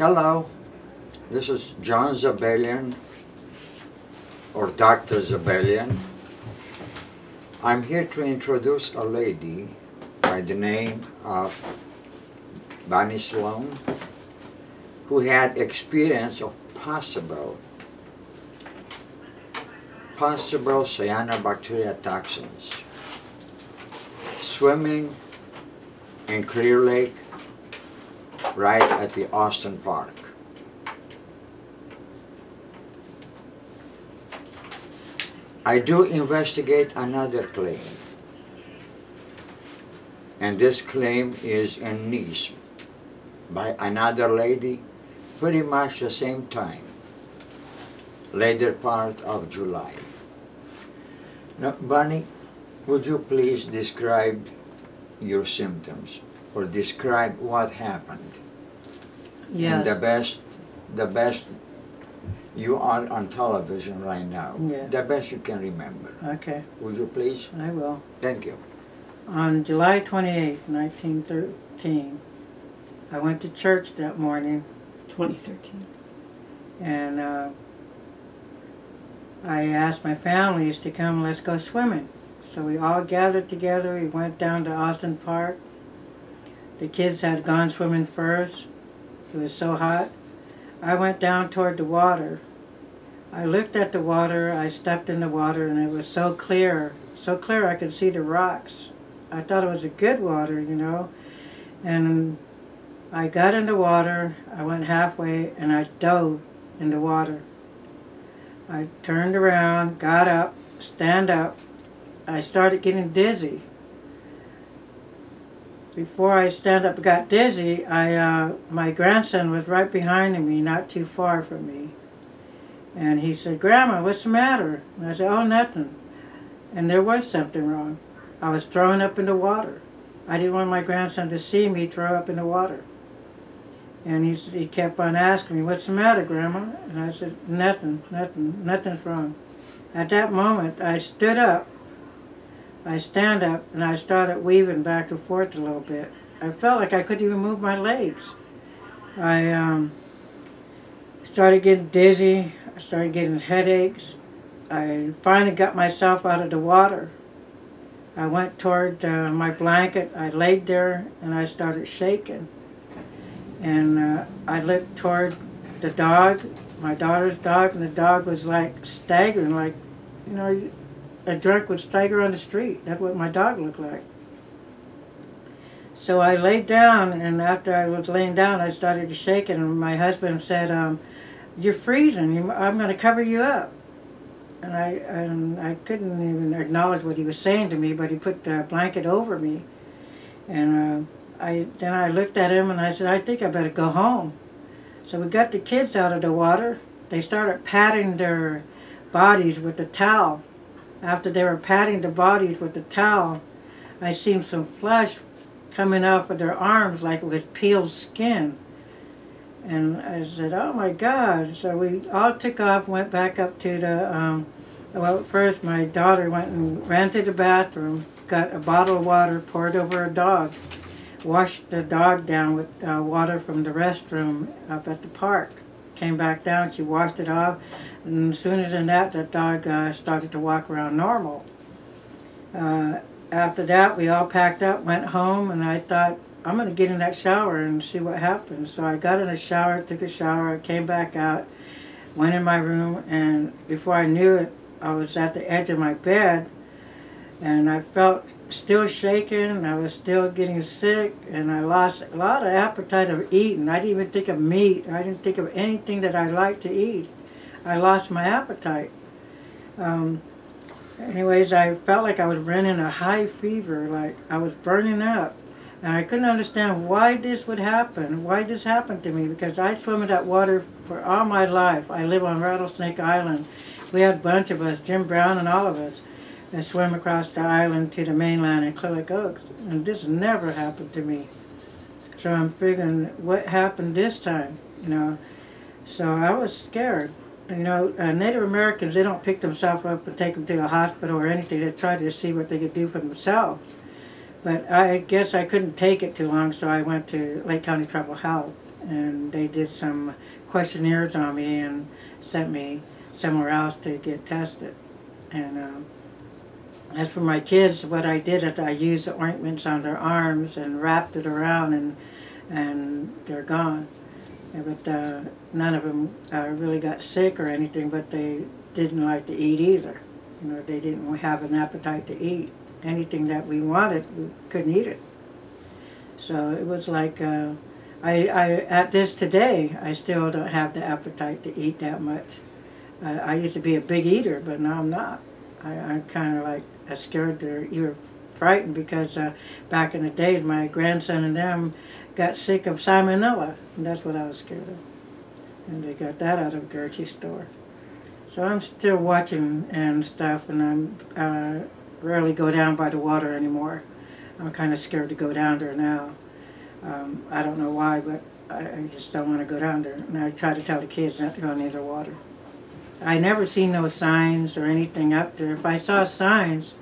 Hello, this is John Zabelian, or Dr. Zabelian. I'm here to introduce a lady by the name of Bonnie Sloan, who had experience of possible cyanobacteria toxins swimming in Clear Lake right at the Austin Park. I do investigate another claim, and this claim is in Nice by another lady pretty much the same time, later part of July. Now, Bonnie, would you please describe your symptoms or describe what happened? Yes. And the best, you are on television right now. Yeah. The best you can remember. Okay, Would you please? I will. Thank you. On July 28, 1913, I went to church that morning. 2013. And I asked my families to come, let's go swimming. So we all gathered together, we went down to Austin Park. The kids had gone swimming first. It was so hot. I went down toward the water. I looked at the water, I stepped in the water, and it was so clear I could see the rocks. I thought it was a good water, you know. And I got in the water, I went halfway, and I dove in the water. I turned around, got up, stand up. I started getting dizzy. Before I stand up and got dizzy, my grandson was right behind me, not too far from me. And he said, "Grandma, what's the matter?" And I said, "Oh, nothing." And there was something wrong. I was throwing up in the water. I didn't want my grandson to see me throw up in the water. And he kept on asking me, "What's the matter, Grandma?" And I said, nothing's wrong. At that moment, I stood up. I stand up and I started weaving back and forth a little bit. I felt like I couldn't even move my legs. I started getting dizzy. I started getting headaches. I finally got myself out of the water. I went toward my blanket. I laid there and I started shaking. And I looked toward the dog, my daughter's dog, and the dog was like staggering, like, you know, a drunk would stagger on the street. That's what my dog looked like. So I laid down, and after I was laying down, I started to shake, and my husband said, "You're freezing. I'm going to cover you up." And I couldn't even acknowledge what he was saying to me, but he put the blanket over me. And then I looked at him, and I said, "I think I better go home." So we got the kids out of the water. They started patting their bodies with the towel. After they were patting the bodies with the towel, I seen some flesh coming off of their arms like it was peeled skin. And I said, "Oh my God." So we all took off, went back up to the, well, first my daughter went and ran to the bathroom, got a bottle of water, poured over a dog, washed the dog down with water from the restroom up at the park. Came back down, she washed it off, and sooner than that, the dog started to walk around normal. After that, we all packed up, went home, and I thought, I'm going to get in that shower and see what happens. So I got in the shower, took a shower, came back out, went in my room, and before I knew it, I was at the edge of my bed, and I felt still shaking, I was still getting sick, and I lost a lot of appetite of eating. I didn't even think of meat. I didn't think of anything that I liked to eat. I lost my appetite. Anyways, I felt like I was running a high fever, like I was burning up. And I couldn't understand why this would happen, why this happened to me, because I swim in that water for all my life. I live on Rattlesnake Island. We had a bunch of us, Jim Brown and all of us, and swim across the island to the mainland in Clear Lake Oaks. And this never happened to me. So I'm figuring, what happened this time, you know? So I was scared. You know, Native Americans, they don't pick themselves up and take them to the hospital or anything. They try to see what they could do for themselves. But I guess I couldn't take it too long, so I went to Lake County Tribal Health. and they did some questionnaires on me and sent me somewhere else to get tested. And as for my kids, what I did is I used the ointments on their arms and wrapped it around, and they're gone. But none of them really got sick or anything, but they didn't like to eat either. You know, they didn't have an appetite to eat. Anything that we wanted, we couldn't eat it. So it was like, at this today, I still don't have the appetite to eat that much. I used to be a big eater, but now I'm not. I'm kind of like scared to, you're frightened because back in the days, my grandson and them got sick of salmonella, and that's what I was scared of. And they got that out of Gertie's store. So I'm still watching and stuff, and I'm rarely go down by the water anymore. I'm kind of scared to go down there now. I don't know why, but I just don't want to go down there. And I try to tell the kids not to go near the water. I never seen no signs or anything up there. If I saw signs,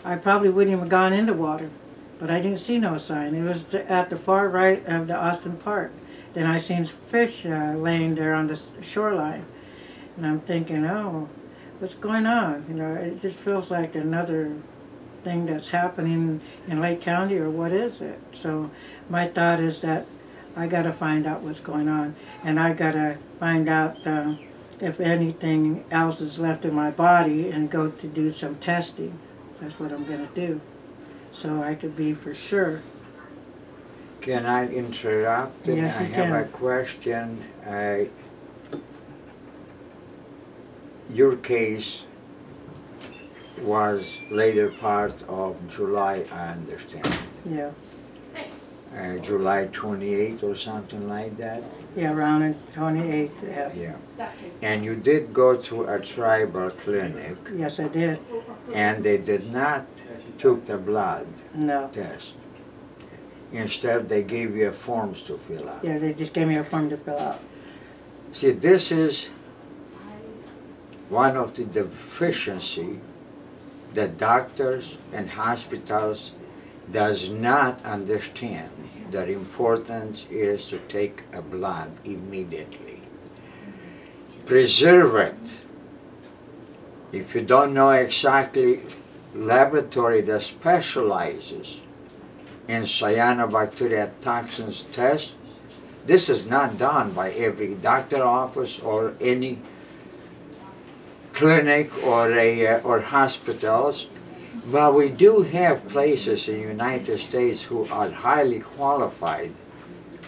I probably wouldn't even have gone into water. But I didn't see no sign. It was at the far right of the Austin Park. Then I seen fish laying there on the shoreline. And I'm thinking, oh, what's going on? You know, it just feels like another thing that's happening in Lake County, or what is it? So my thought is that I got to find out what's going on. And I got to find out if anything else is left in my body and go to do some testing. That's what I'm going to do, so I could be for sure. Can I interrupt? Yes, you can. I have a question. Your case was later part of July, I understand. Yeah. July 28th or something like that? Yeah, around the 28th, yeah. Yeah. And you did go to a tribal clinic. Yes, I did. And they did not took the blood No. test. Instead, they gave you forms to fill out. Yeah, they just gave me a form to fill out. See, this is one of the deficiency that doctors and hospitals does not understand. The importance is to take a blood immediately. Preserve it. If you don't know exactly laboratory that specializes in cyanobacteria toxins test, this is not done by every doctor office or any clinic or hospitals. But we do have places in the United States who are highly qualified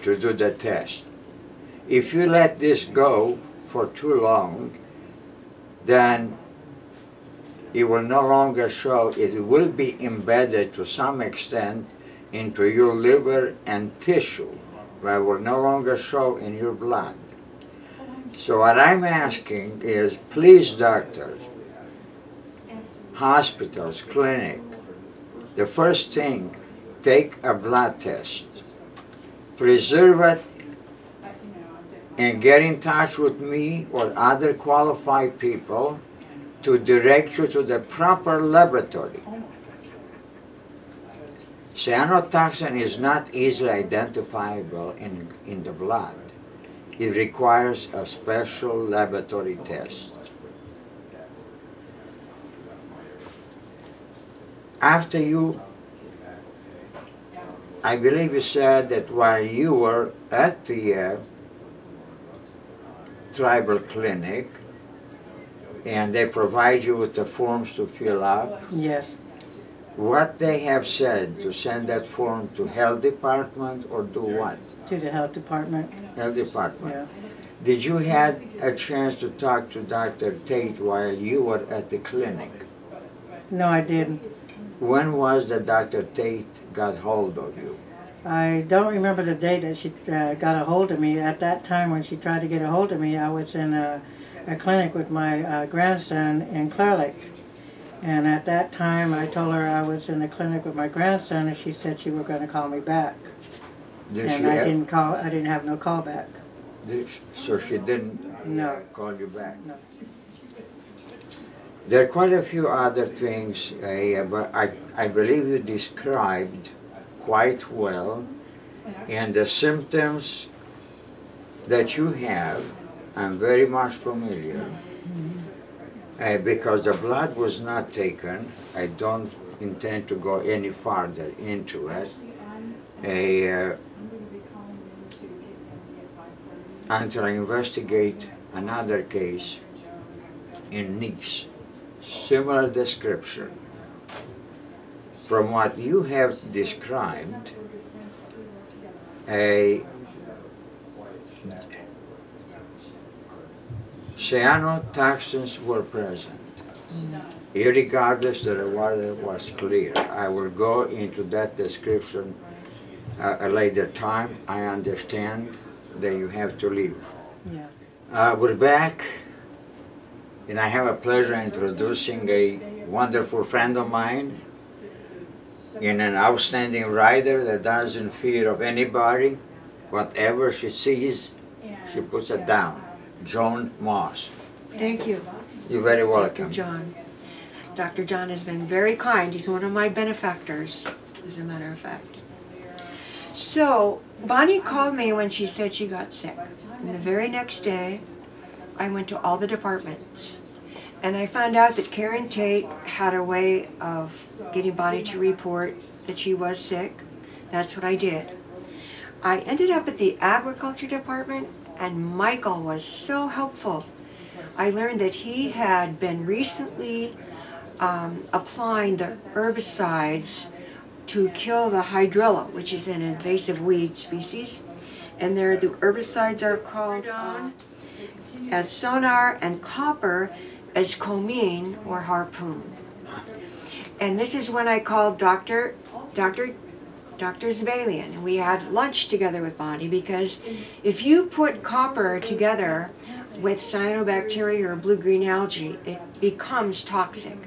to do the test. If you let this go for too long, then it will no longer show. It will be embedded to some extent into your liver and tissue, but will no longer show in your blood. So what I'm asking is, please, doctors, hospitals, clinic, the first thing, take a blood test, preserve it, and get in touch with me or other qualified people to direct you to the proper laboratory. Cyanotoxin is not easily identifiable in the blood. It requires a special laboratory test. After you, I believe you said that while you were at the tribal clinic, and they provide you with the forms to fill out. Yes. What they have said to send that form to health department or do what? To the health department. Health department. Yeah. Did you had a chance to talk to Dr. Tate while you were at the clinic? No, I didn't. When was that Dr. Tate got hold of you? I don't remember the day that she got a hold of me. At that time when she tried to get a hold of me, I was in a clinic with my grandson in Clear Lake. And at that time I told her I was in the clinic with my grandson, and she said she was going to call me back. And I didn't have no call back. So she didn't call you back? No. There are quite a few other things, but I believe you described quite well, and the symptoms that you have, I'm very much familiar. Because the blood was not taken, I don't intend to go any farther into it. Until I investigate another case in Nice, similar description. From what you have described, cyanotoxins were present, irregardless that the water was clear. I will go into that description a later time. I understand that you have to leave. Yeah. We're back, and I have a pleasure introducing a wonderful friend of mine and an outstanding writer that doesn't fear of anybody. Whatever she sees, she puts it down. Joan Moss. Thank you. You're very welcome. Dr. John. Dr. John has been very kind. He's one of my benefactors, as a matter of fact. So, Bonnie called me when she said she got sick. And the very next day, I went to all the departments. And I found out that Karen Tate had a way of getting Bonnie to report that she was sick. That's what I did. I ended up at the agriculture department, and Michael was so helpful. I learned that he had been recently applying the herbicides to kill the hydrilla, which is an invasive weed species. And the herbicides are called as sonar and copper as comine or harpoon. And this is when I called Dr. Zebelian, and we had lunch together with Bonnie, because if you put copper together with cyanobacteria or blue-green algae, it becomes toxic.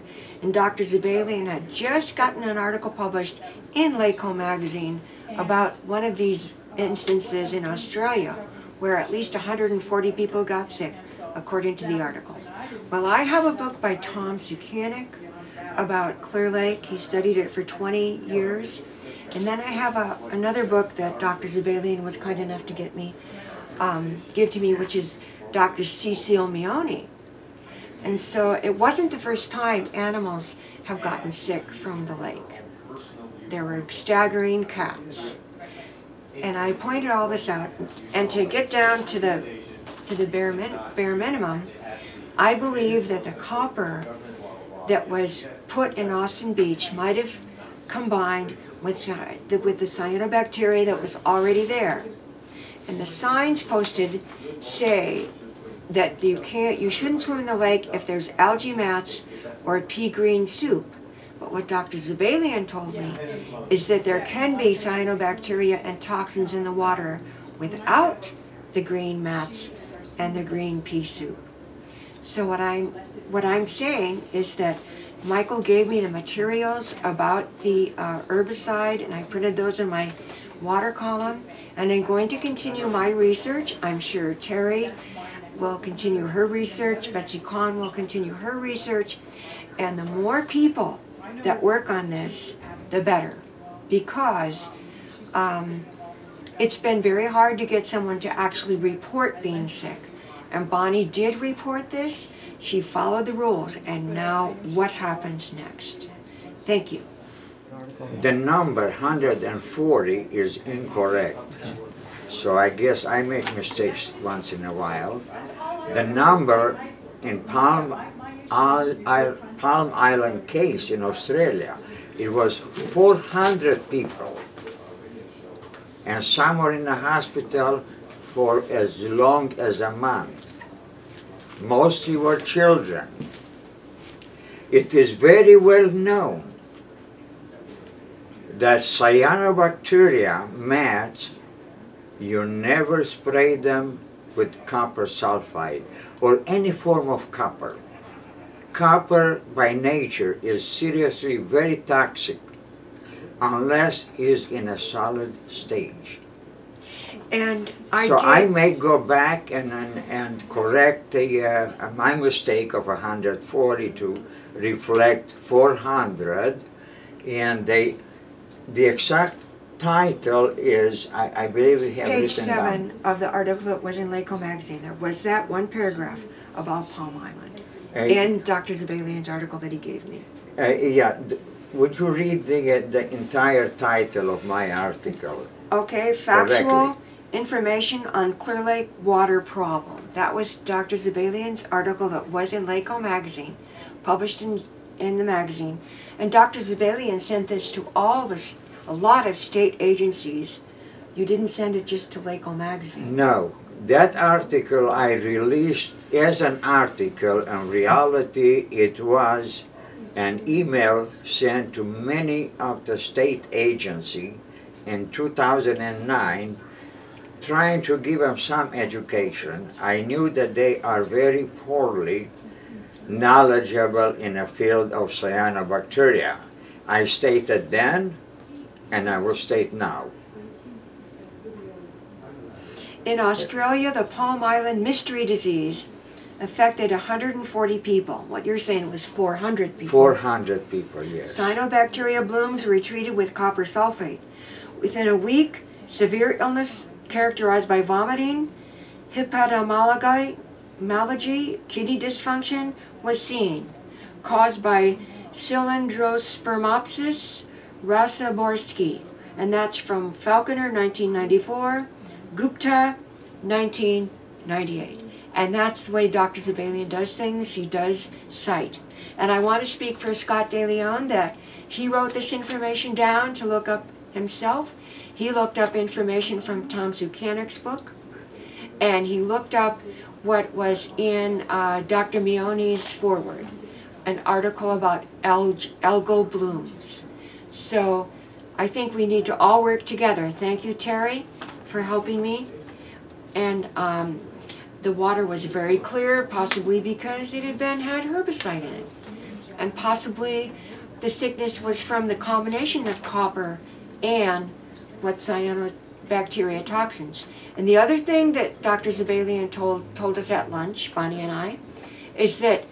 And Dr. Zebelian had just gotten an article published in Laco magazine about one of these instances in Australia where at least 140 people got sick, according to the article. Well, I have a book by Tom Sukanik about Clear Lake. He studied it for 20 years. And then I have another book that Dr. Zebelian was kind enough to give to me, which is Dr. Cecile Mioni. And so it wasn't the first time animals have gotten sick from the lake. There were staggering cats. And I pointed all this out. And to get down to the bare minimum, I believe that the copper that was put in Austin Beach might have combined with the cyanobacteria that was already there. And the signs posted say that you shouldn't swim in the lake if there's algae mats or pea green soup. But what Dr. Zebelian told me is that there can be cyanobacteria and toxins in the water without the green mats and the green pea soup. So what I'm saying is that Michael gave me the materials about the herbicide, and I printed those in my water column, and I'm going to continue my research. I'm sure Terry will continue her research, Betsy Kahn will continue her research, and the more people that work on this, the better, because it's been very hard to get someone to actually report being sick. And Bonnie did report this. She followed the rules, and now what happens next? Thank you. The number 140 is incorrect. So I guess I make mistakes once in a while. The number in Palm Island case in Australia, it was 400 people. And some were in the hospital for as long as a month. Mostly were children. It is very well known that cyanobacteria mats, you never spray them with copper sulfide or any form of copper. Copper by nature is seriously very toxic unless it is in a solid stage. And I may go back and correct my mistake of 140 to reflect 400, and the exact title is, I believe we have Page written down. 7 of the article that was in Lako magazine. There was that one paragraph about Palm Island in Dr. Zabalian's article that he gave me. Yeah, would you read the entire title of my article? Okay, factual Correctly. information on Clear Lake water problem. That was Dr. Zabalian's article that was in Lako magazine, published in the magazine. And Dr. Zabalian sent this to a lot of state agencies. You didn't send it just to Lako magazine. No, that article I released as an article. In reality, it was an email sent to many of the state agencies in 2009, trying to give them some education. I knew that they are very poorly knowledgeable in the field of cyanobacteria. I stated then, and I will state now. In Australia, the Palm Island mystery disease affected 140 people. What you're saying was 400 people. 400 people, yes. Cyanobacteria blooms were treated with copper sulfate. Within a week, severe illness characterized by vomiting, hepatomegaly, kidney dysfunction was seen, caused by Cylindrospermopsis rasaborski. And that's from Falconer, 1994, Gupta, 1998. And that's the way Dr. Zabalian does things. He does cite. And I want to speak for Scott DeLeon that he wrote this information down to look up himself. He looked up information from Tom Zukanik's book. And he looked up what was in Dr. Mioni's foreword, an article about algal blooms. So I think we need to all work together. Thank you, Terry, for helping me. And the water was very clear, possibly because it had herbicide in it. And possibly the sickness was from the combination of copper and what cyanobacteria toxins. And the other thing that Dr. Zabalian told us at lunch, Bonnie and I, is that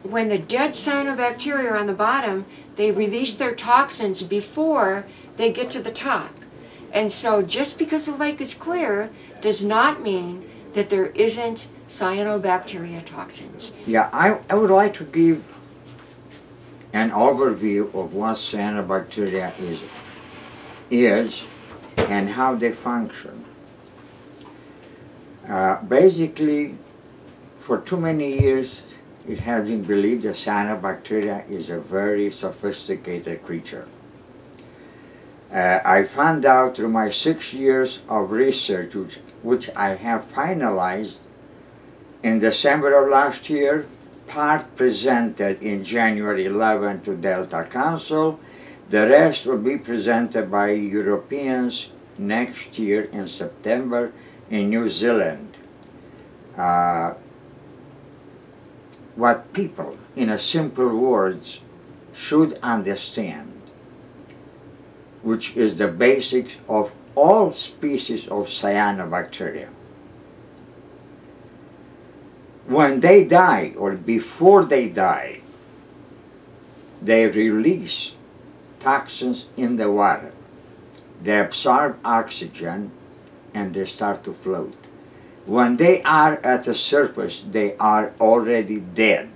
when the dead cyanobacteria are on the bottom, they release their toxins before they get to the top. And so just because the lake is clear does not mean that there isn't cyanobacteria toxins. Yeah, I would like to give an overview of what cyanobacteria is and how they function. Basically, for too many years, it has been believed that cyanobacteria is a very sophisticated creature. I found out through my 6 years of research, which I have finalized in December of last year, part presented in January 11 to Delta Council. The rest will be presented by Europeans next year in September in New Zealand. What people, in a simple words, should understand, which is the basics of all species of cyanobacteria. When they die, or before they die, they release toxins in the water. They absorb oxygen and they start to float. When they are at the surface, they are already dead.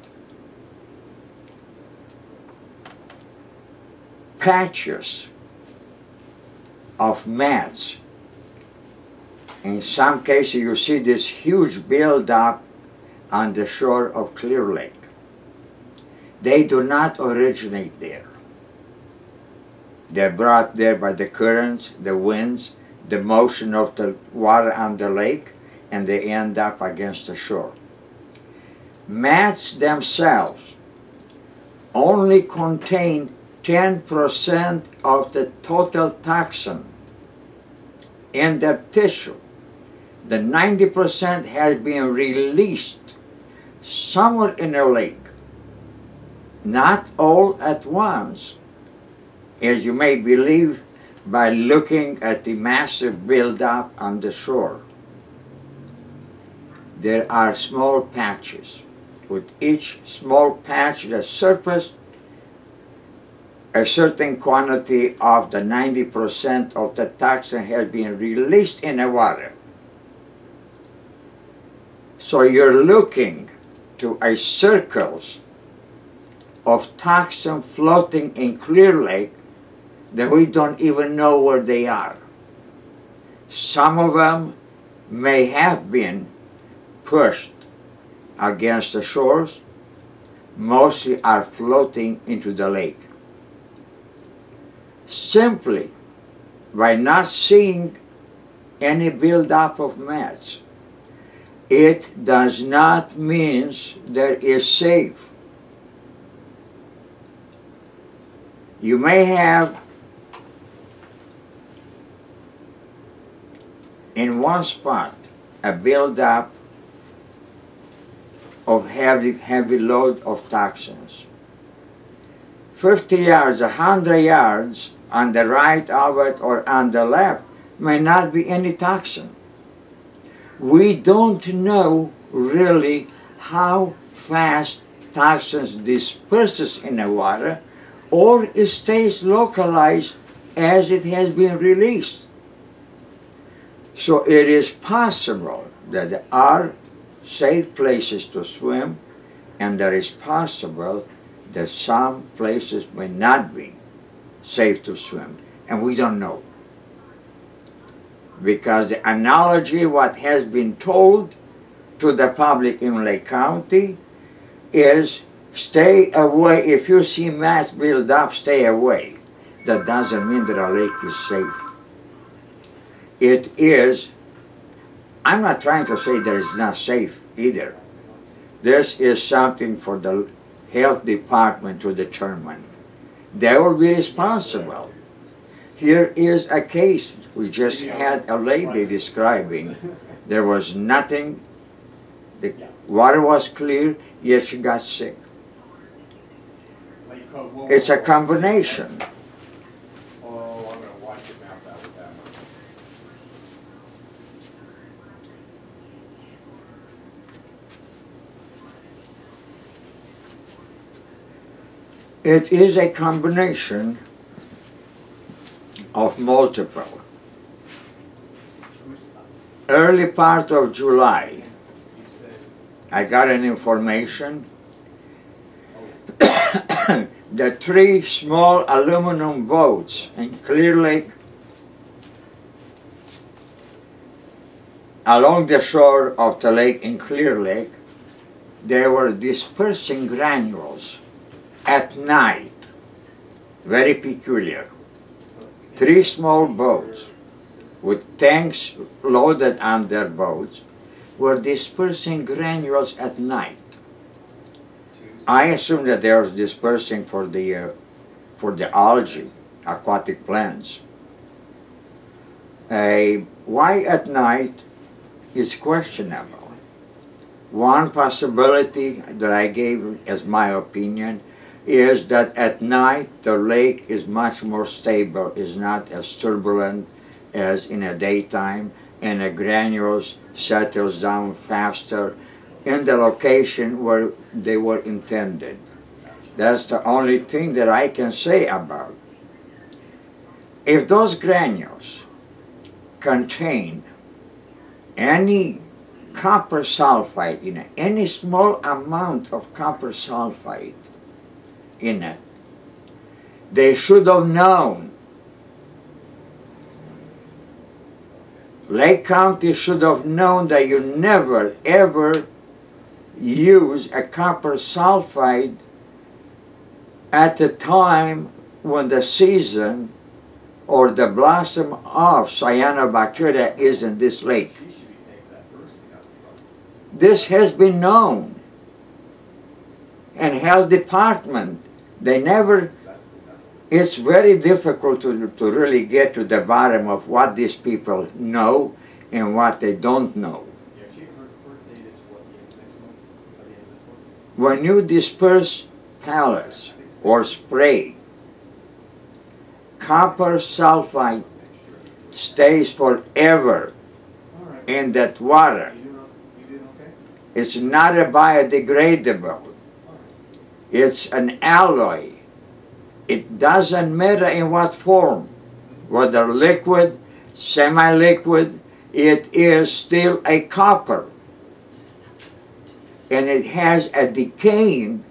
Patches of mats. In some cases, you see this huge buildup on the shore of Clear Lake. They do not originate there. They're brought there by the currents, the winds, the motion of the water on the lake, and they end up against the shore. Mats themselves only contain 10% of the total toxin in the tissue. The 90% has been released somewhere in the lake, not all at once, as you may believe by looking at the massive buildup on the shore. There are small patches. With each small patch, the surface a certain quantity of the 90% of the toxin has been released in the water. So you're looking to a circles of toxin floating in Clear Lake that we don't even know where they are. Some of them may have been pushed against the shores, mostly are floating into the lake. Simply by not seeing any buildup of meths, it does not mean that it's safe. You may have in one spot a buildup of heavy load of toxins. 50 yards, 100 yards on the right of it or on the left may not be any toxin. We don't know really how fast toxins disperses in the water or it stays localized as it has been released. So it is possible that there are safe places to swim, and there is possible that some places may not be safe to swim, and we don't know. Because the analogy, what has been told to the public in Lake County is stay away. If you see mass build up, stay away. That doesn't mean that a lake is safe. It is, I'm not trying to say that it's not safe either. This is something for the health department to determine. They will be responsible. Here is a case. We just had a lady describing there was nothing, the water was clear, yet she got sick. It's a combination. It is a combination of multiple. Early part of July, I got an information that 3 small aluminum boats in Clear Lake along the shore of the lake in Clear Lake, they were dispersing granules at night. Very peculiar. 3 small boats with tanks loaded on their boats were dispersing granules at night. I assume that they were dispersing for the algae, aquatic plants. Why at night is questionable. One possibility that I gave as my opinion is that at night the lake is much more stable, is not as turbulent as in the daytime, and the granules settles down faster in the location where they were intended. That's the only thing that I can say about it. If those granules contain any copper sulfide in it, any small amount of copper sulfide in it, they should have known. Lake County should have known that you never ever use a copper sulfide at the time when the season or the blossom of cyanobacteria is in this lake. This has been known. And health department, they never, it's very difficult to really get to the bottom of what these people know and what they don't know. When you disperse pellets or spray, copper sulfide stays forever in that water. It's not a biodegradable. It's an alloy. It doesn't matter in what form, whether liquid, semi-liquid, it is still a copper. And it has a decaying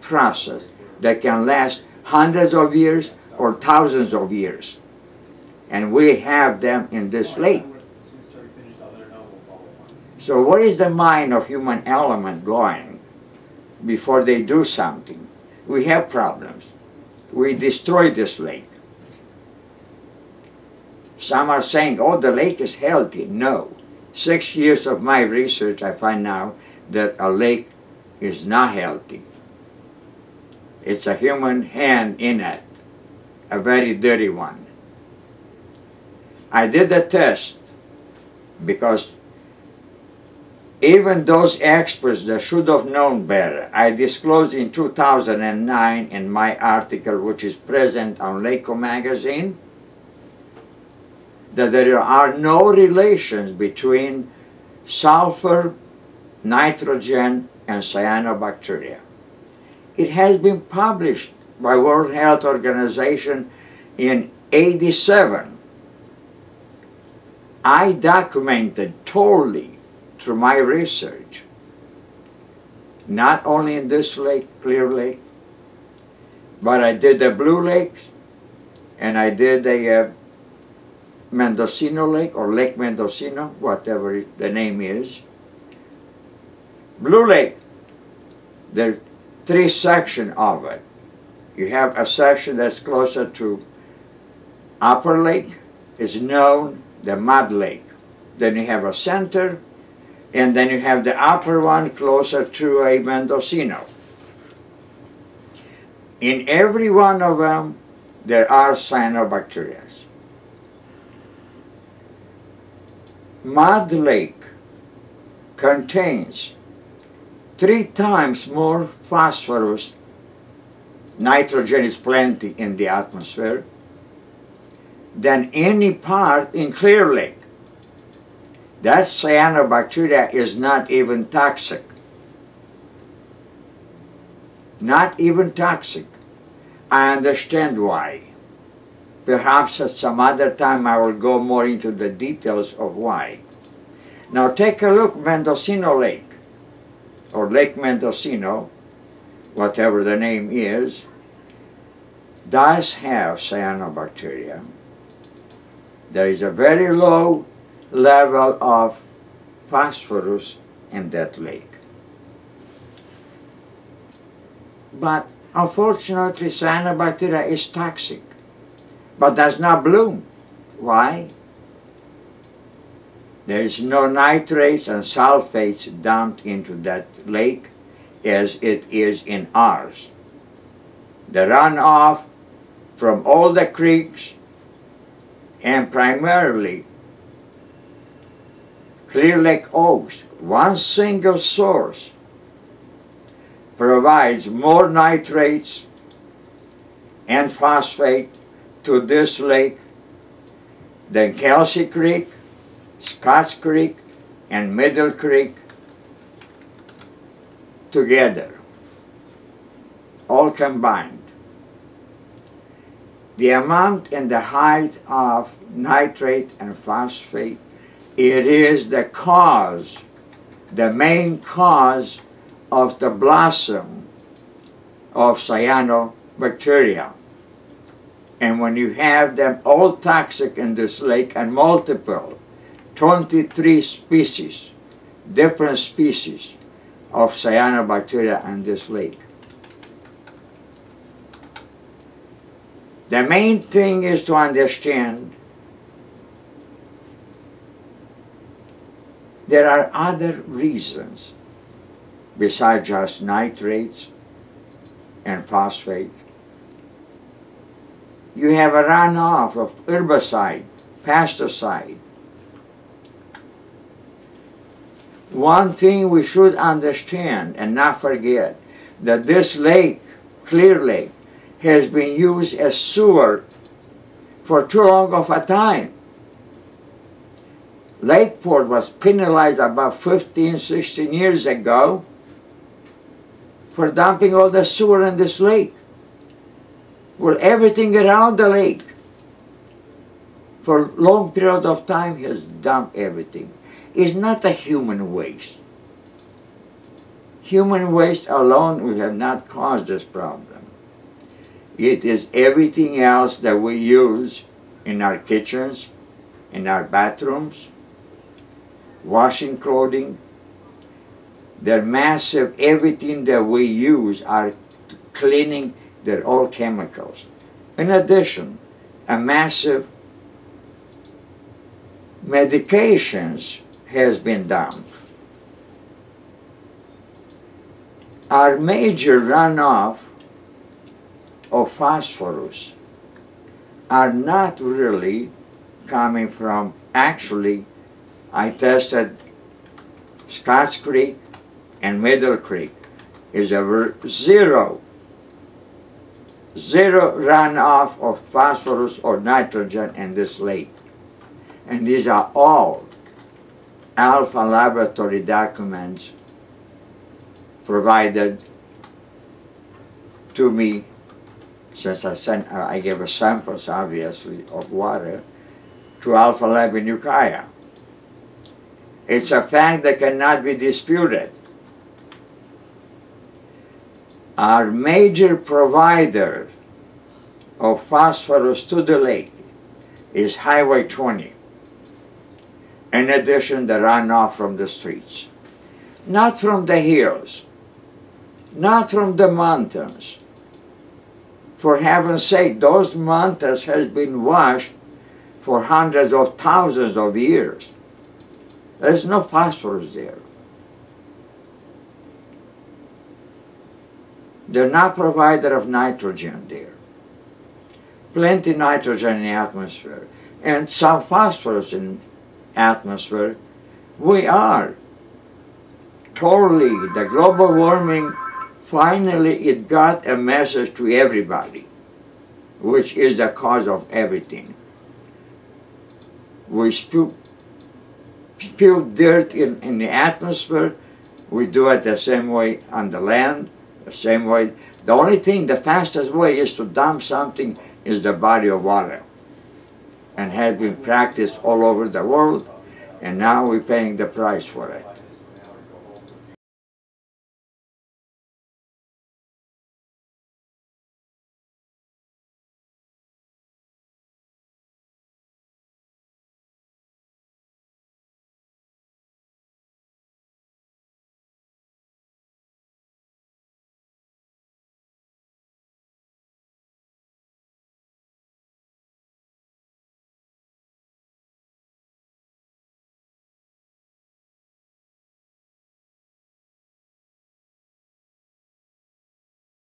process that can last hundreds of years or thousands of years. And we have them in this lake. So where is the mind of human element going before they do something? We have problems. We destroy this lake. Some are saying, oh, the lake is healthy. No. 6 years of my research, I find now that a lake is not healthy. It's a human hand in it, a very dirty one. I did the test because even those experts that should have known better, I disclosed in 2009 in my article, which is present on LACO magazine, that there are no relations between sulfur, nitrogen, and cyanobacteria. It has been published by World Health Organization in '87. I documented totally through my research, not only in this lake, Clear Lake, but I did the Blue Lakes, and I did the Mendocino Lake, or Lake Mendocino, whatever the name is. Blue Lake, there are 3 sections of it. You have a section that's closer to Upper Lake, is known the Mud Lake. Then you have a center, and then you have the upper one closer to a Mendocino. In every one of them, there are cyanobacteria. Mud Lake contains 3 times more phosphorus, nitrogen is plenty in the atmosphere, than any part in Clear Lake. That cyanobacteria is not even toxic. Not even toxic. I understand why. Perhaps at some other time I will go more into the details of why. Now take a look, Mendocino Lake, or Lake Mendocino, whatever the name is, does have cyanobacteria. There is a very low level of phosphorus in that lake. But unfortunately, cyanobacteria is toxic, but does not bloom. Why? There is no nitrates and sulfates dumped into that lake as it is in ours. The runoff from all the creeks and primarily Clear Lake Oaks, one single source provides more nitrates and phosphate to this lake than Kelsey Creek, Scotts Creek, and Middle Creek together, all combined. The amount and the height of nitrate and phosphate, it is the cause, the main cause of the blossom of cyanobacteria. And when you have them all toxic in this lake and multiple, 23 species, different species of cyanobacteria in this lake. The main thing is to understand there are other reasons besides just nitrates and phosphate. You have a runoff of herbicide, pesticide. One thing we should understand and not forget, that this lake, Clear Lake, has been used as sewer for too long of a time. Lakeport was penalized about 15, 16 years ago for dumping all the sewer in this lake. Well, everything around the lake for a long period of time has dumped everything. It's not a human waste. Human waste alone will have not caused this problem. It is everything else that we use in our kitchens, in our bathrooms, washing clothing. They're massive, everything that we use are cleaning, they're all chemicals. In addition, a massive medications has been dumped. Our major runoff of phosphorus are not really coming from, actually, I tested Scotts Creek and Middle Creek is a zero runoff of phosphorus or nitrogen in this lake. And these are all Alpha Laboratory documents provided to me, since I gave a samples, obviously, of water to Alpha Lab in Ukiah. It's a fact that cannot be disputed. Our major provider of phosphorus to the lake is Highway 20. In addition, the runoff from the streets. Not from the hills, not from the mountains. For heaven's sake, those mountains has been washed for hundreds of thousands of years. There's no phosphorus there. They're not provider of nitrogen there. Plenty nitrogen in the atmosphere and some phosphorus in atmosphere. We are totally, the global warming, finally it got a message to everybody, which is the cause of everything. We spew dirt in the atmosphere, we do it the same way on the land, the same way. The only thing, the fastest way is to dump something is the body of water. And has been practiced all over the world, and now we're paying the price for it.